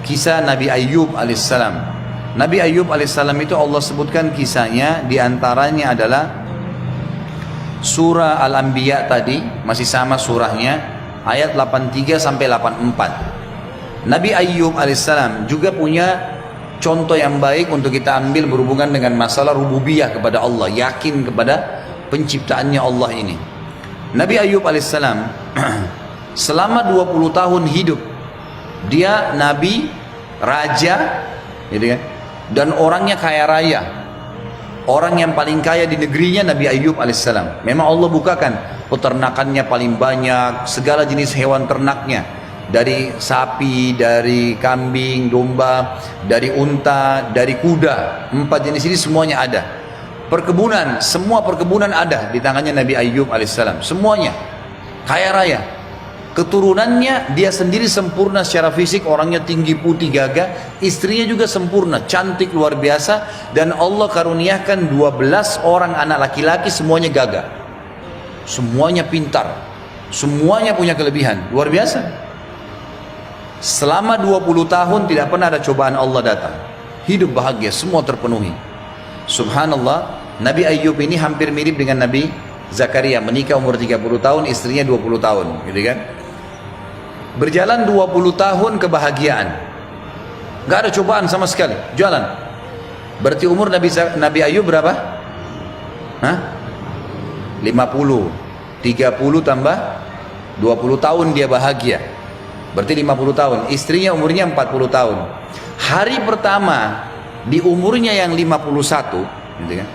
kisah Nabi Ayyub alaihissalam. Nabi Ayyub alaihissalam itu Allah sebutkan kisahnya, diantaranya adalah surah Al-Anbiya tadi, masih sama surahnya, ayat 83 sampai 84. Nabi Ayyub alaihissalam juga punya contoh yang baik untuk kita ambil berhubungan dengan masalah rububiyah kepada Allah, yakin kepada penciptaannya Allah ini. Nabi Ayyub alaihissalam selama 20 tahun hidup, dia nabi, raja, gitu kan, dan orangnya kaya raya, orang yang paling kaya di negerinya Nabi Ayyub alaihissalam. Memang Allah bukakan peternakannya paling banyak, segala jenis hewan ternaknya, dari sapi, dari kambing, domba, dari unta, dari kuda, 4 jenis ini semuanya ada. Perkebunan, semua perkebunan ada di tangannya Nabi Ayyub alaihissalam, semuanya kaya raya. Keturunannya dia sendiri sempurna secara fisik, orangnya tinggi, putih, gagah. Istrinya juga sempurna, cantik, luar biasa. Dan Allah karuniakan 12 orang anak laki-laki, semuanya gagah, semuanya pintar, semuanya punya kelebihan, luar biasa. Selama 20 tahun tidak pernah ada cobaan Allah datang, hidup bahagia, semua terpenuhi. Subhanallah, Nabi Ayyub ini hampir mirip dengan Nabi Zakaria, menikah umur 30 tahun, istrinya 20 tahun, gitu kan. Berjalan 20 tahun kebahagiaan, gak ada cobaan sama sekali, jalan. Berarti umur Nabi Ayyub berapa? Hah? 50, 30 tambah 20 tahun dia bahagia, berarti 50 tahun. Istrinya umurnya 40 tahun. Hari pertama di umurnya yang 51, gitu kan,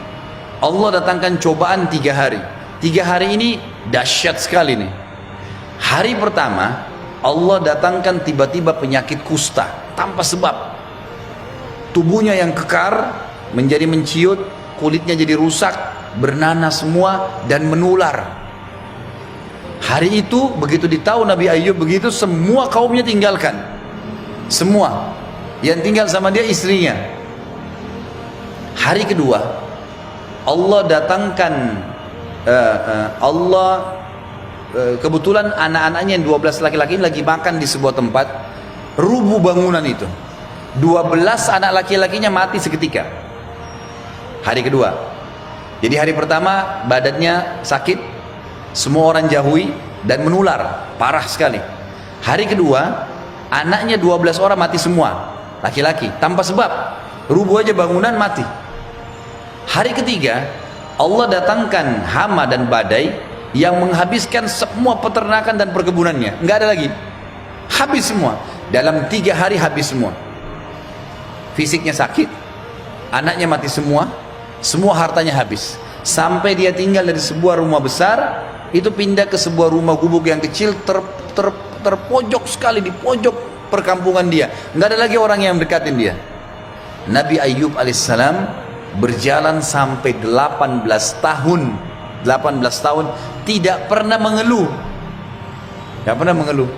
Allah datangkan cobaan 3 hari. 3 hari ini dahsyat sekali nih. Hari pertama Allah datangkan tiba-tiba penyakit kusta tanpa sebab. Tubuhnya yang kekar menjadi menciut, kulitnya jadi rusak, bernanas semua dan menular. Hari itu begitu ditahu Nabi Ayyub begitu, semua kaumnya tinggalkan. Semua. Yang tinggal sama dia istrinya. Hari kedua Allah datangkan kebetulan anak-anaknya yang 12 laki-laki lagi makan di sebuah tempat, rubuh bangunan itu, 12 anak laki-lakinya mati seketika. Hari kedua. Jadi hari pertama badannya sakit, semua orang jauhi dan menular parah sekali. Hari kedua anaknya 12 orang mati semua, laki-laki, tanpa sebab, rubuh aja bangunan mati. Hari ketiga Allah datangkan hama dan badai yang menghabiskan semua peternakan dan perkebunannya, nggak ada lagi, habis semua. Dalam 3 hari habis semua. Fisiknya sakit, anaknya mati semua, semua hartanya habis. Sampai dia tinggal dari sebuah rumah besar, itu pindah ke sebuah rumah gubuk yang kecil, terpojok sekali, di pojok perkampungan dia. Nggak ada lagi orang yang mendekatin dia. Nabi Ayyub alaihissalam berjalan sampai 18 tahun. 18 tahun tidak pernah mengeluh, tidak pernah mengeluh.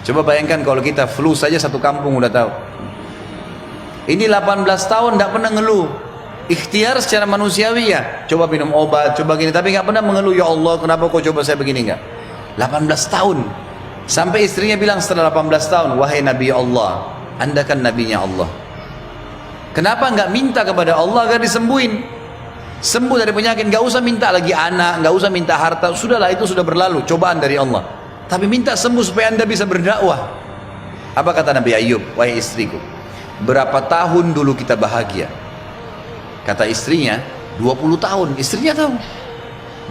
Coba bayangkan kalau kita flu saja satu kampung udah tahu. Ini 18 tahun tidak pernah ngeluh. Ikhtiar secara manusiawi ya, coba minum obat, coba gini, tapi nggak pernah mengeluh, ya Allah kenapa kau coba saya begini, enggak. 18 tahun. Sampai istrinya bilang setelah 18 tahun, wahai Nabi Allah, Anda kan nabinya Allah, kenapa nggak minta kepada Allah agar disembuhin, sembuh dari penyakit, nggak usah minta lagi anak, nggak usah minta harta, sudahlah itu sudah berlalu, cobaan dari Allah. Tapi minta sembuh supaya Anda bisa berdakwah. Apa kata Nabi Ayyub? Wahai istriku, berapa tahun dulu kita bahagia? Kata istrinya 20 tahun. Istrinya tahu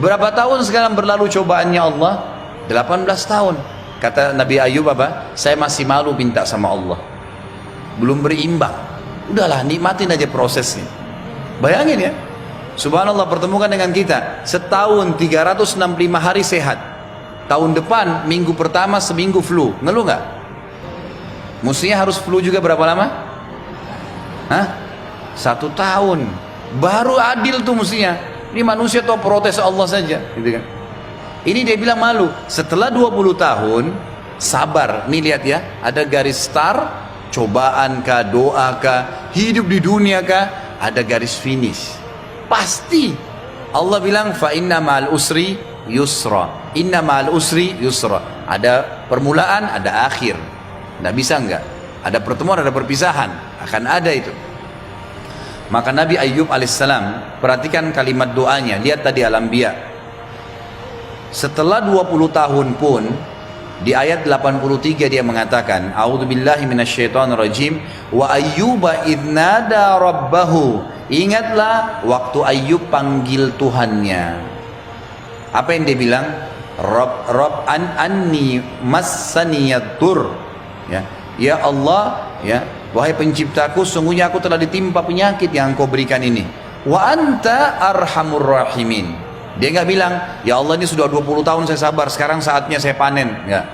berapa tahun sekarang berlalu cobaannya Allah. 18 tahun. Kata Nabi Ayyub apa? Saya masih malu minta sama Allah, belum berimbang. Udahlah nikmatin aja prosesnya. Bayangin ya, subhanallah, pertemukan dengan kita setahun 365 hari sehat. Tahun depan minggu pertama seminggu flu, ngeluh nggak? Mestinya harus flu juga berapa lama? Hah? 1 tahun. Baru adil tuh mestinya. Ini manusia atau protes Allah saja, gitu kan? Ini dia bilang malu. Setelah 20 tahun sabar. Nih lihat ya, ada garis star, cobaan kah, doa kah, hidup di dunia kah, ada garis finish. Pasti Allah bilang fa inna ma'al usri yusra, inna ma'al usri yusra. Ada permulaan, ada akhir. Nggak bisa enggak. Ada pertemuan, ada perpisahan, akan ada itu. Maka Nabi Ayyub alaihissalam, perhatikan kalimat doanya, lihat tadi Al-Anbiya. Setelah 20 tahun pun, di ayat 83 dia mengatakan, A'udzubillahi minasyaitonirrajim, wa ayyuba idnada rabbahu. Ingatlah waktu Ayyub panggil Tuhannya. Apa yang dia bilang? Rabb anni massaniyatur. Ya Allah, ya, wahai penciptaku, sungguhnya aku telah ditimpa penyakit yang Engkau berikan ini. Wa anta arhamur rahimin. Dia nggak bilang, ya Allah ini sudah 20 tahun saya sabar, sekarang saatnya saya panen. Nggak.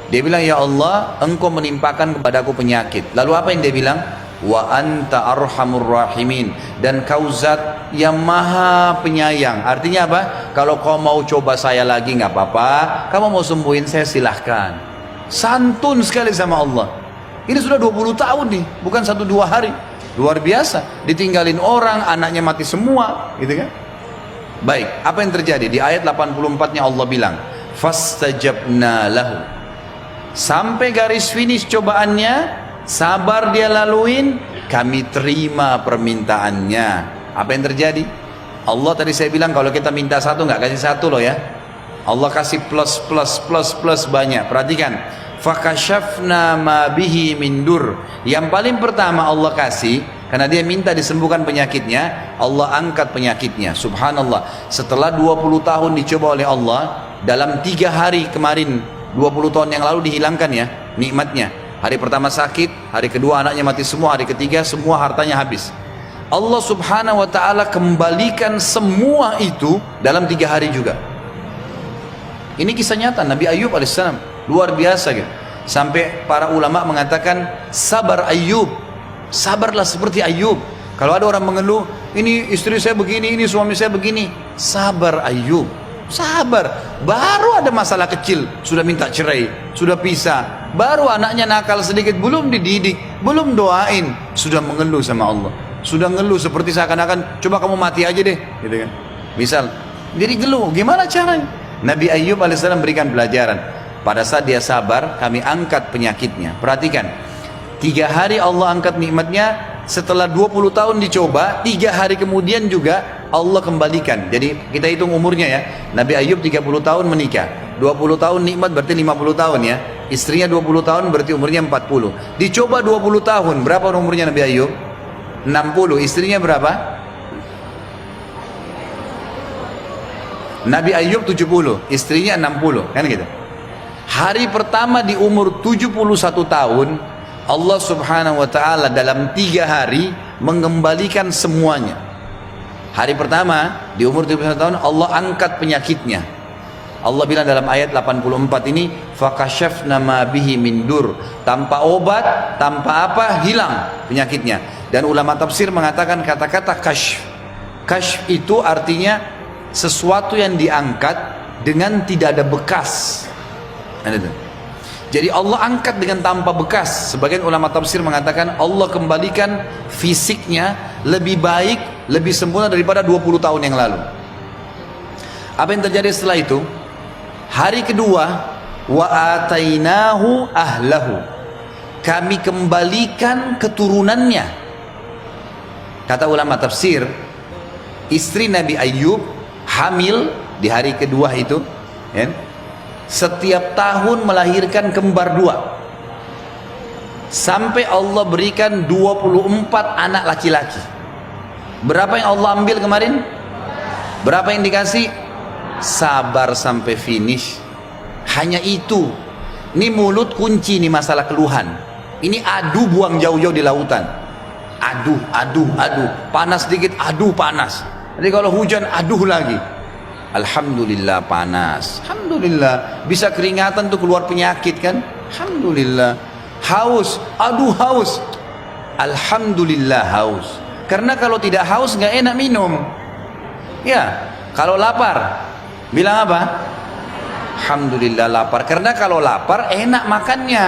Dia bilang, ya Allah, Engkau menimpakan kepadaku penyakit. Lalu apa yang dia bilang? Wa anta arhamur rahimin, dan kau zat yang maha penyayang. Artinya apa? Kalau kau mau coba saya lagi nggak apa-apa, kamu mau sembuhin saya silahkan. Santun sekali sama Allah. Ini sudah 20 tahun nih, bukan 1-2 hari. Luar biasa, ditinggalin orang, anaknya mati semua, gitu kan? Baik, apa yang terjadi? Di ayat 84-nya Allah bilang, fastajabna lahu. Sampai garis finish cobaannya, sabar dia laluin, kami terima permintaannya. Apa yang terjadi? Allah tadi saya bilang kalau kita minta satu nggak kasih satu loh ya. Allah kasih plus banyak. Perhatikan, fakashafna ma bihi min dur. Yang paling pertama Allah kasih, karena dia minta disembuhkan penyakitnya, Allah angkat penyakitnya. Subhanallah, setelah 20 tahun dicoba oleh Allah, dalam 3 hari kemarin, 20 tahun yang lalu dihilangkan ya nikmatnya. Hari pertama sakit, hari kedua anaknya mati semua, hari ketiga semua hartanya habis. Allah subhanahu wa ta'ala kembalikan semua itu dalam 3 hari juga. Ini kisah nyata Nabi Ayyub alaihissalam, luar biasa gitu. Sampai para ulama mengatakan, sabar Ayyub, sabarlah seperti Ayyub. Kalau ada orang mengeluh, ini istri saya begini, ini suami saya begini, sabar Ayyub, sabar. Baru ada masalah kecil, sudah minta cerai, sudah pisah. Baru anaknya nakal sedikit, belum dididik, belum doain, sudah mengeluh sama Allah. Sudah ngeluh seperti seakan-akan, coba kamu mati aja deh, gitu kan. Misal, jadi ngeluh, gimana caranya? Nabi Ayyub alaihissalam berikan pelajaran. Pada saat dia sabar, kami angkat penyakitnya. Perhatikan, 3 hari Allah angkat nikmatnya. Setelah 20 tahun dicoba, 3 hari kemudian juga Allah kembalikan. Jadi kita hitung umurnya ya. Nabi Ayyub 30 tahun menikah, 20 tahun nikmat berarti 50 tahun ya. Istrinya 20 tahun berarti umurnya 40. Dicoba 20 tahun, berapa umurnya Nabi Ayyub? 60. Istrinya berapa? Nabi Ayyub 70, istrinya 60, kan gitu. Hari pertama di umur 71 tahun, Allah subhanahu wa ta'ala dalam 3 hari mengembalikan semuanya. Hari pertama di umur 71 tahun Allah angkat penyakitnya. Allah bilang dalam ayat 84 ini, fakashafna ma bihi min dur, tanpa obat, tanpa apa, hilang penyakitnya. Dan ulama tafsir mengatakan kata-kata kashf, kashf itu artinya sesuatu yang diangkat dengan tidak ada bekas. Jadi Allah angkat dengan tanpa bekas. Sebagian ulama tafsir mengatakan Allah kembalikan fisiknya lebih baik, lebih sempurna daripada 20 tahun yang lalu. Apa yang terjadi setelah itu? Hari kedua, wa atainahu ahlahu, kami kembalikan keturunannya. Kata ulama tafsir, istri Nabi Ayyub hamil di hari kedua itu ya, setiap tahun melahirkan kembar 2 sampai Allah berikan 24 anak laki-laki. Berapa yang Allah ambil kemarin? Berapa yang dikasih? Sabar sampai finish. Hanya itu. Ini mulut kunci nih masalah keluhan. Ini adu buang jauh-jauh di lautan. Aduh, panas sedikit, aduh panas. Jadi kalau hujan, aduh lagi. Alhamdulillah panas. Alhamdulillah. Bisa keringatan tuh keluar penyakit kan? Alhamdulillah. Haus, aduh haus. Alhamdulillah haus. Karena kalau tidak haus nggak enak minum. Ya, kalau lapar, bilang apa? Alhamdulillah lapar. Karena kalau lapar enak makannya.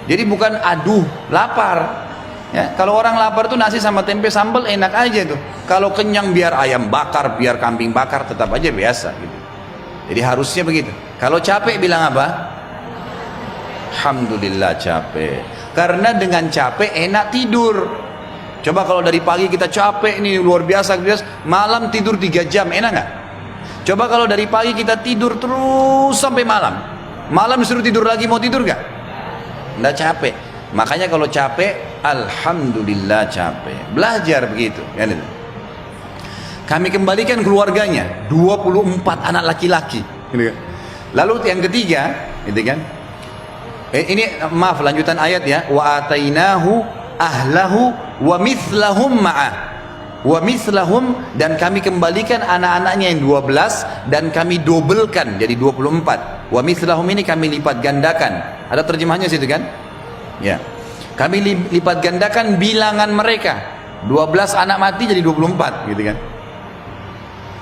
Jadi bukan aduh lapar. Ya, kalau orang lapar tuh nasi sama tempe sambal enak aja tuh. Kalau kenyang biar ayam bakar, biar kambing bakar, tetap aja biasa gitu. Jadi harusnya begitu. Kalau capek bilang apa? Alhamdulillah capek. Karena dengan capek enak tidur. Coba kalau dari pagi kita capek nih luar biasa, malam tidur 3 jam enak nggak? Coba kalau dari pagi kita tidur terus sampai malam, malam disuruh tidur lagi, mau tidur nggak? Nggak capek. Makanya kalau capek, alhamdulillah capek. Belajar begitu, kan itu. Kami kembalikan keluarganya, 24 anak laki-laki. Lalu yang ketiga, gitu kan? Ini maaf lanjutan ayat ya. Wa atainahu ahlahu wa mithlahum ma'ah. Wa mithlahum, dan kami kembalikan anak-anaknya yang 12 dan kami dobelkan jadi 24. Wa mithlahum ini kami lipat gandakan. Ada terjemahnya situ kan? Ya. Kami lipat gandakan bilangan mereka. 12 anak mati jadi 24, gitu kan?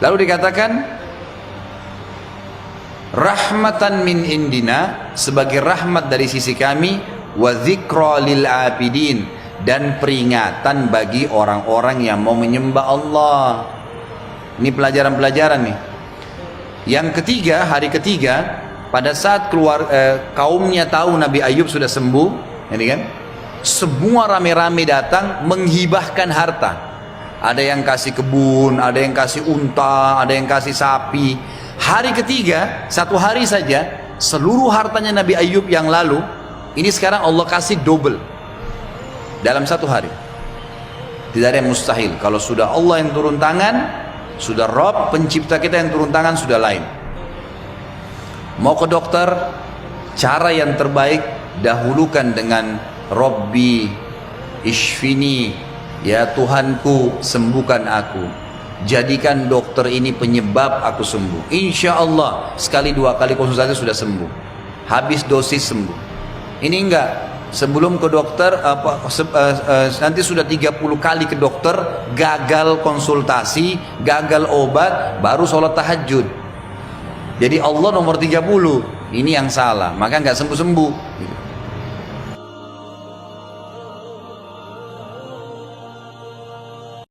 Lalu dikatakan rahmatan min indina, sebagai rahmat dari sisi kami, wa dzikra lil abidin, dan peringatan bagi orang-orang yang mau menyembah Allah. Ini pelajaran-pelajaran nih. Yang ketiga, hari ketiga, pada saat kaumnya tahu Nabi Ayub sudah sembuh, ini kan? Semua rame-rame datang menghibahkan harta. Ada yang kasih kebun, ada yang kasih unta, ada yang kasih sapi. Hari ketiga, satu hari saja, seluruh hartanya Nabi Ayub yang lalu, ini sekarang Allah kasih double dalam satu hari. Tidak ada yang mustahil. Kalau sudah Allah yang turun tangan, sudah Rabb pencipta kita yang turun tangan, sudah lain. Mau ke dokter, cara yang terbaik dahulukan dengan Rabbi Ishfini, ya Tuhanku sembuhkan aku, jadikan dokter ini penyebab aku sembuh. Insya Allah sekali 2 kali konsultasi sudah sembuh, habis dosis sembuh. Ini enggak, sebelum ke dokter nanti sudah 30 kali ke dokter, gagal konsultasi, gagal obat, baru sholat tahajud. Jadi Allah nomor 30, ini yang salah, maka nggak sembuh-sembuh.